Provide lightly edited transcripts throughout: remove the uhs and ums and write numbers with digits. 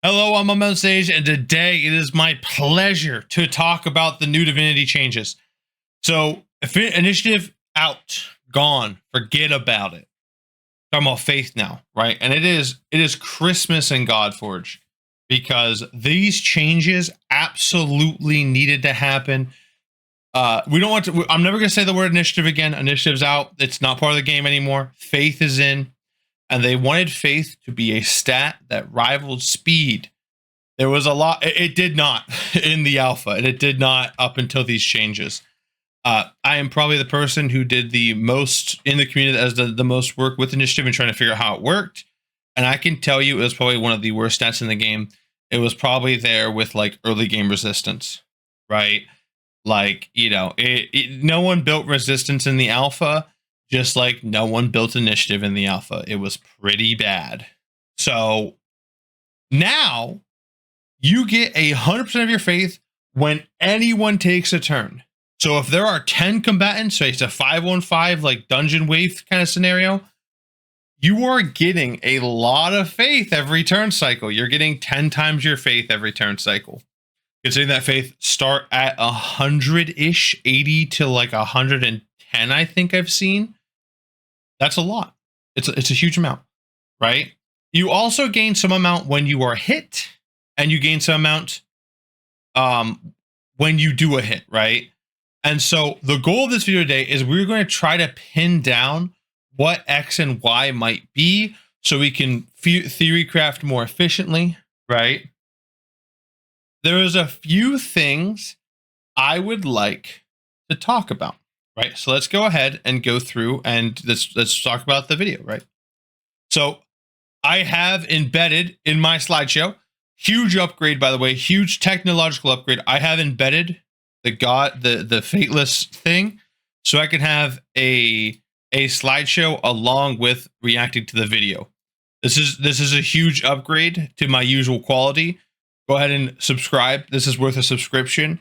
Hello, I'm on stage, and today it is my pleasure to talk about the new Divinity changes. So, initiative out, gone, forget about it. Talking about faith now, right? And it is Christmas in Godforge because these changes absolutely needed to happen. We don't want to. I'm never going to say the word initiative again. Initiative's out. It's not part of the game anymore. Faith is in. And they wanted faith to be a stat that rivaled speed. There was a lot. It did not in the alpha, and it did not up until these changes. I am probably the person who did the most in the community as the most work with initiative and trying to figure out how it worked. And I can tell you it was probably one of the worst stats in the game. It was probably there with like early game resistance, right? Like, you know, no one built resistance in the alpha. Just like no one built initiative in the alpha. It was pretty bad. So now you get 100% of your faith when anyone takes a turn. So if there are 10 combatants, so it's a 5-on-5 like dungeon wave kind of scenario, you are getting a lot of faith every turn cycle. You're getting 10 times your faith every turn cycle. Considering that faith start at 100-ish, 80 to like 110, I think I've seen. That's a lot. It's a huge amount, right? You also gain some amount when you are hit, and you gain some amount when you do a hit, right? And so the goal of this video today is we're going to try to pin down what X and Y might be so we can theory craft more efficiently, right? There is a few things I would like to talk about. Right, so let's go ahead and go through and let's talk about the video, right? So I have embedded in my slideshow, huge upgrade, by the way, huge technological upgrade. I have embedded the Fateless thing, so I can have a slideshow along with reacting to the video. This is a huge upgrade to my usual quality. Go ahead and subscribe. This is worth a subscription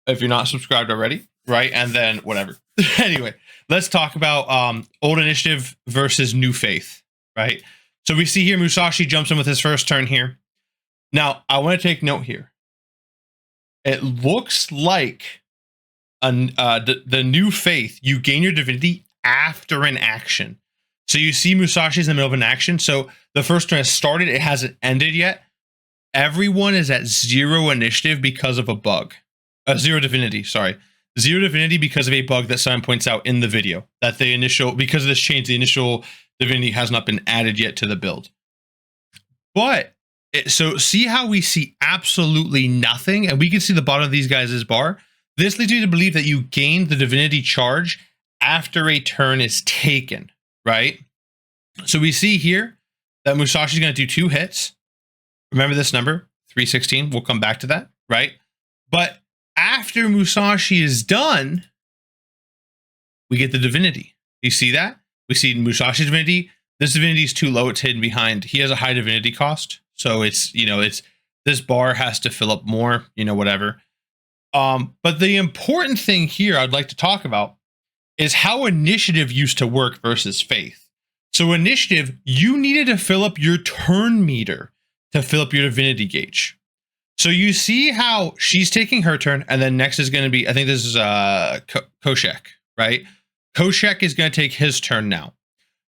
if you're not subscribed already, right? And then whatever. Anyway, let's talk about old initiative versus new faith, right? So we see here Musashi jumps in with his first turn here. Now, I want to take note here. It looks like the new faith, you gain your divinity after an action. So you see Musashi's in the middle of an action. So the first turn has started. It hasn't ended yet. Everyone is at 0 initiative because of a bug. 0 divinity, sorry. 0 divinity because of a bug that Simon points out in the video, that because of this change, the initial divinity has not been added yet to the build. But so see how we see absolutely nothing, and we can see the bottom of these guys' bar. This leads me to believe that you gain the divinity charge after a turn is taken, right? So we see here that Musashi is going to do 2 hits. Remember this number, 316. We'll come back to that, right? But after Musashi is done, we get the divinity. You see that? We see Musashi's divinity. This divinity is too low. It's hidden behind. He has a high divinity cost. So it's, this bar has to fill up more, whatever. But the important thing here I'd like to talk about is how initiative used to work versus faith. So initiative, you needed to fill up your turn meter to fill up your divinity gauge. So you see how she's taking her turn, and then next is going to be, I think this is Koshek, right? Koshek is going to take his turn now.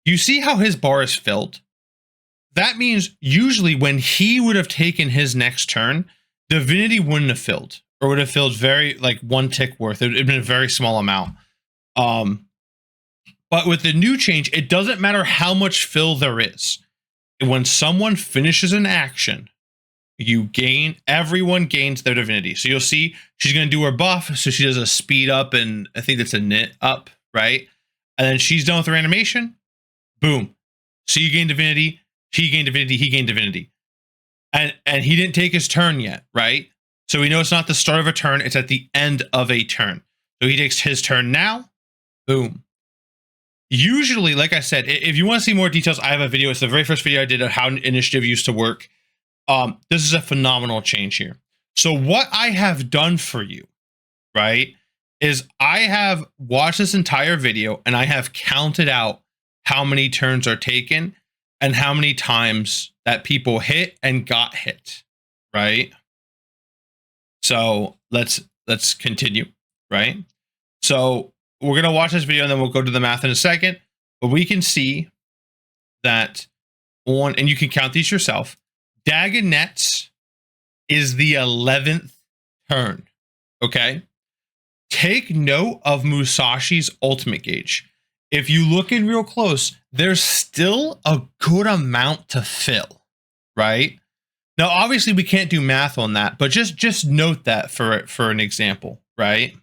You see how his bar is filled? That means usually when he would have taken his next turn, divinity wouldn't have filled, or would have filled very, like 1 tick worth. It would have been a very small amount. But with the new change, it doesn't matter how much fill there is. When someone finishes an action, everyone gains their divinity. So you'll see she's going to do her buff. So she does a speed up, and I think that's a knit up, right? And then she's done with her animation. Boom. So you gain divinity. He gained divinity. He gained divinity. And he didn't take his turn yet, right? So we know it's not the start of a turn. It's at the end of a turn. So he takes his turn now. Boom. Usually, like I said, if you want to see more details, I have a video. It's the very first video I did of how initiative used to work. This is a phenomenal change here. So what I have done for you, right, is I have watched this entire video and I have counted out how many turns are taken and how many times that people hit and got hit, right? So let's continue, right? So we're gonna watch this video and then we'll go to the math in a second. But we can see that on, and you can count these yourself. Dagonets is the 11th turn. Okay. Take note of Musashi's ultimate gauge. If you look in real close, there's still a good amount to fill, right? Now, obviously, we can't do math on that, but just note that for an example, right?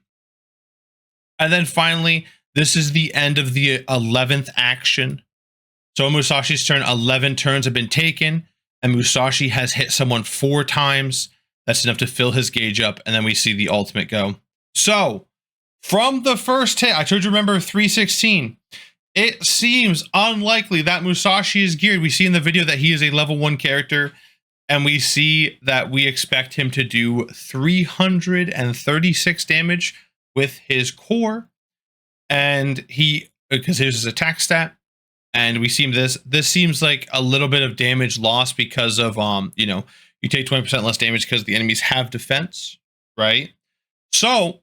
And then finally, this is the end of the 11th action. So Musashi's turn, 11 turns have been taken, and Musashi has hit someone 4 times. That's enough to fill his gauge up, and then we see the ultimate go. So, from the first hit, I told you, remember 316. It seems unlikely that Musashi is geared. We see in the video that he is a level 1 character, and we see that we expect him to do 336 damage with his core, and because here's his attack stat, and we see this seems like a little bit of damage loss because of you take 20% less damage because the enemies have defense, right? So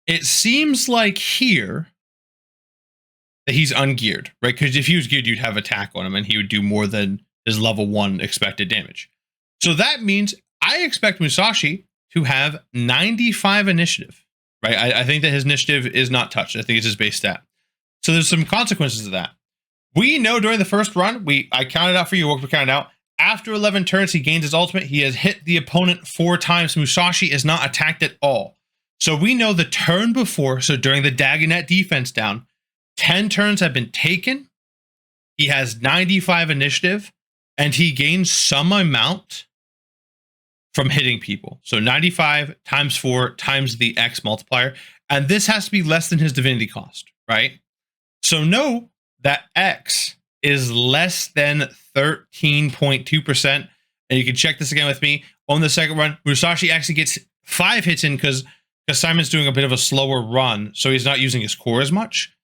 it seems like here that he's ungeared, right? Because if he was geared, you'd have attack on him and he would do more than his level 1 expected damage. So that means I expect Musashi to have 95 initiative, right? I think that his initiative is not touched. I think it's his base stat. So there's some consequences of that. We know during the first run, I counted out for you, we counted out. After 11 turns, he gains his ultimate. He has hit the opponent 4 times. Musashi is not attacked at all. So we know the turn before, so during the Dagonet defense down, 10 turns have been taken. He has 95 initiative, and he gains some amount from hitting people. So 95 times 4 times the X multiplier. And this has to be less than his divinity cost, right? So know that X is less than 13.2%. And you can check this again with me. On the second run, Musashi actually gets 5 hits in because Simon's doing a bit of a slower run. So he's not using his core as much.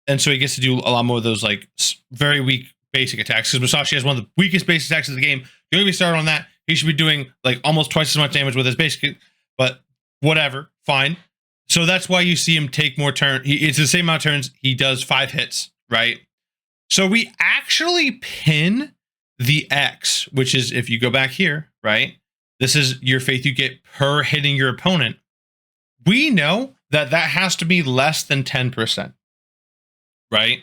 And so he gets to do a lot more of those like very weak basic attacks. Because Musashi has one of the weakest basic attacks of the game. Don't get me started on that. He should be doing like almost twice as much damage with his basic, but whatever, fine. So that's why you see him take more turns. It's the same amount of turns. He does 5 hits, right? So we actually pin the X, which is, if you go back here, right? This is your faith you get per hitting your opponent. We know that that has to be less than 10%, right?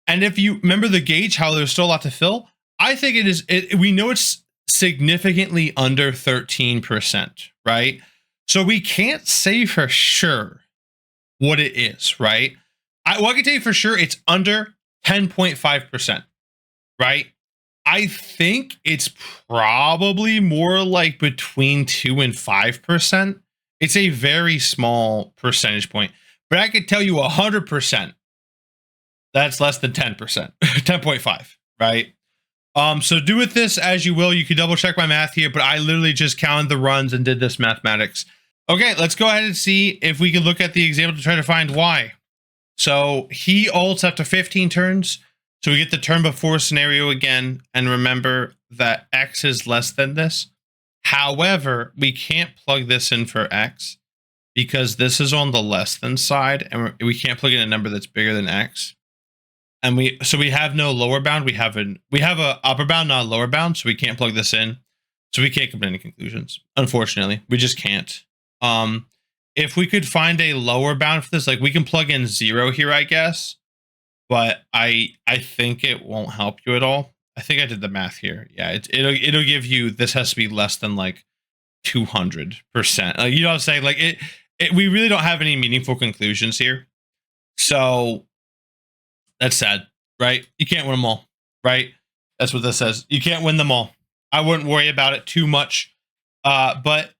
And if you remember the gauge, how there's still a lot to fill, I think it is, we know it's significantly under 13%, right? So we can't say for sure what it is, right? Well, I can tell you for sure it's under 10.5%, right? I think it's probably more like between 2 and 5%. It's a very small percentage point, but I could tell you 100% that's less than 10%, 10.5, right? So do with this as you will. You can double check my math here, but I literally just counted the runs and did this mathematics. Okay, let's go ahead and see if we can look at the example to try to find why. So he ults after 15 turns. So we get the turn before scenario again. And remember that X is less than this. However, we can't plug this in for X because this is on the less than side. And we can't plug in a number that's bigger than X. And we have no lower bound. We have a upper bound, not a lower bound. So we can't plug this in. So we can't come to any conclusions. Unfortunately, we just can't. If we could find a lower bound for this, like we can plug in 0 here, I guess, but I think it won't help you at all. I think I did the math here. Yeah, it'll give you, this has to be less than like 200%. You know what I'm saying? Like we really don't have any meaningful conclusions here. So that's sad, right? You can't win them all, right? That's what this says. You can't win them all. I wouldn't worry about it too much. But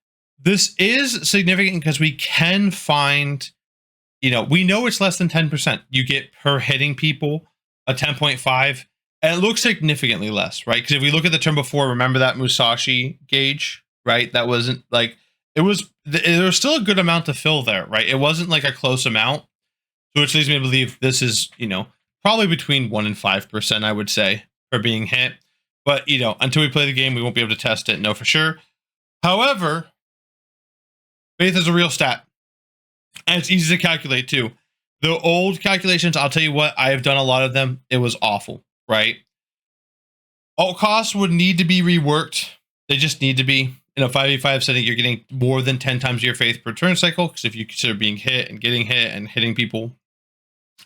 this is significant because we can find, we know it's less than 10%. You get per hitting people a 10.5. And it looks significantly less, right? Because if we look at the turn before, remember that Musashi gauge, right? That wasn't like, there was still a good amount to fill there, right? It wasn't like a close amount. So which leads me to believe this is, probably between 1 and 5%, I would say, for being hit. But, you know, until we play the game, we won't be able to test it, know for sure. However, faith is a real stat. And it's easy to calculate, too. The old calculations, I'll tell you what, I have done a lot of them. It was awful, right? Alt costs would need to be reworked. They just need to be. In a 5v5 setting, you're getting more than 10 times your faith per turn cycle, because if you consider being hit and getting hit and hitting people.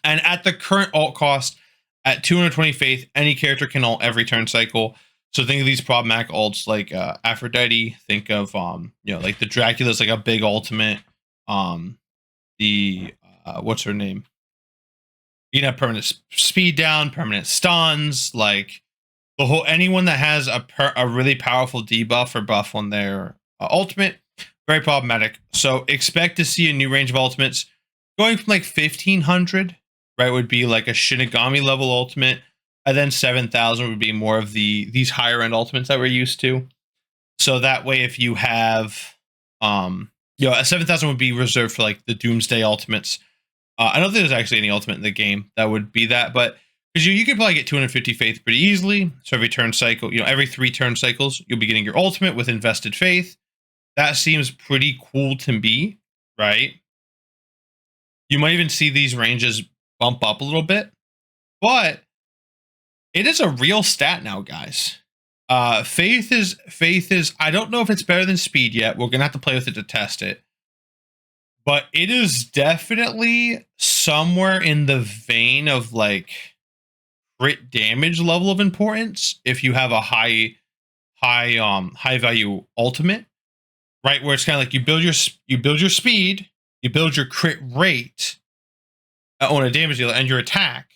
And at the current alt cost, at 220 faith, any character can ult every turn cycle. So think of these problematic ults like Aphrodite. Think of you know, like the Dracula's like a big ultimate. The what's her name? You can have permanent speed down, permanent stuns, like the whole anyone that has a really powerful debuff or buff on their ultimate, very problematic. So expect to see a new range of ultimates going from like 1500, right? Would be like a Shinigami level ultimate, and then 7000 would be more of these higher end ultimates that we're used to. So that way, if you have you know, a 7000 would be reserved for like the Doomsday ultimates. I don't think there's actually any ultimate in the game that would be that, but because you could probably get 250 faith pretty easily. So every turn cycle, you know, every 3 turn cycles, you'll be getting your ultimate with invested faith. That seems pretty cool to me, right? You might even see these ranges bump up a little bit, but it is a real stat now, guys. Faith is, I don't know if it's better than speed yet. We're gonna have to play with it to test it. But it is definitely somewhere in the vein of like crit damage level of importance if you have a high value ultimate, right? Where it's kind of like you build your speed, you build your crit rate on a damage dealer and your attack,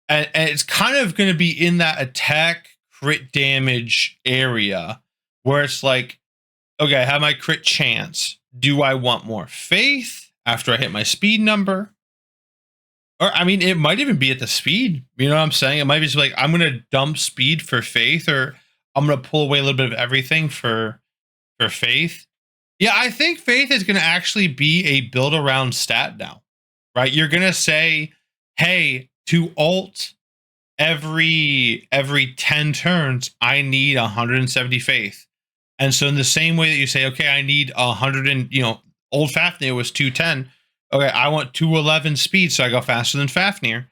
and it's kind of going to be in that attack crit damage area where it's like, okay, I have my crit chance. Do I want more faith after I hit my speed number? Or, I mean, it might even be at the speed. You know what I'm saying? It might be just like, I'm going to dump speed for faith, or I'm going to pull away a little bit of everything for faith. Yeah, I think faith is going to actually be a build around stat now, right? You're going to say, hey, to ult every 10 turns, I need 170 faith. And so in the same way that you say, okay, I need 100 and, you know, old Fafnir was 210. Okay, I want 211 speed, so I go faster than Fafnir.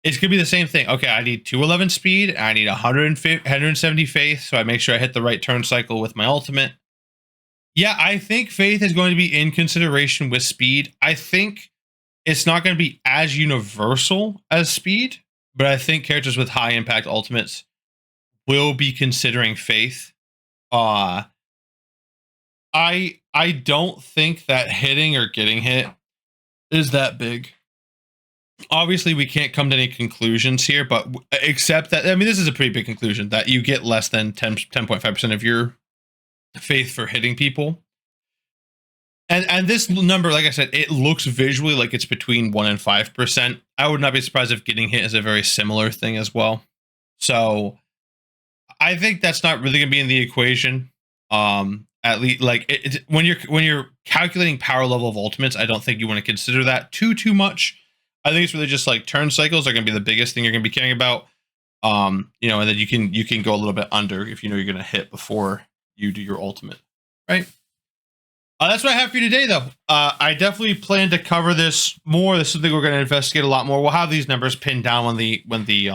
It's going to be the same thing. Okay, I need 211 speed. I need 170 faith, so I make sure I hit the right turn cycle with my ultimate. Yeah, I think faith is going to be in consideration with speed. I think it's not going to be as universal as speed, but I think characters with high impact ultimates will be considering faith. I don't think that hitting or getting hit is that big. Obviously, we can't come to any conclusions here, but except that, I mean, this is a pretty big conclusion that you get less than 10.5% of your faith for hitting people. And this number, like I said, it looks visually like it's between 1 and 5%. I would not be surprised if getting hit is a very similar thing as well. So I think that's not really going to be in the equation. At least, like when you're calculating power level of ultimates, I don't think you want to consider that too much. I think it's really just like turn cycles are going to be the biggest thing you're going to be caring about. You know, and then you can go a little bit under if you know you're going to hit before you do your ultimate, right? That's what I have for you today, though. I definitely plan to cover this more. This is something we're going to investigate a lot more. We'll have these numbers pinned down when the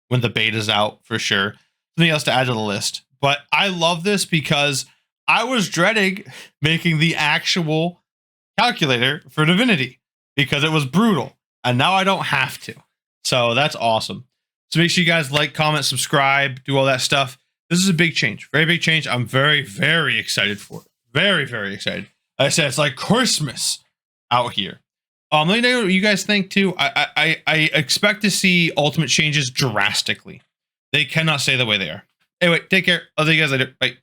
beta's out for sure. Something else to add to the list. But I love this because I was dreading making the actual calculator for Divinity because it was brutal, and now I don't have to. So that's awesome. So make sure you guys like, comment, subscribe, do all that stuff. This is a big change, very big change. I'm very, very excited for it. Very, very excited. Like I said, it's like Christmas out here. Let me know what you guys think too. I expect to see ultimate changes drastically. They cannot stay the way they are. Anyway, take care. I'll see you guys later. Bye.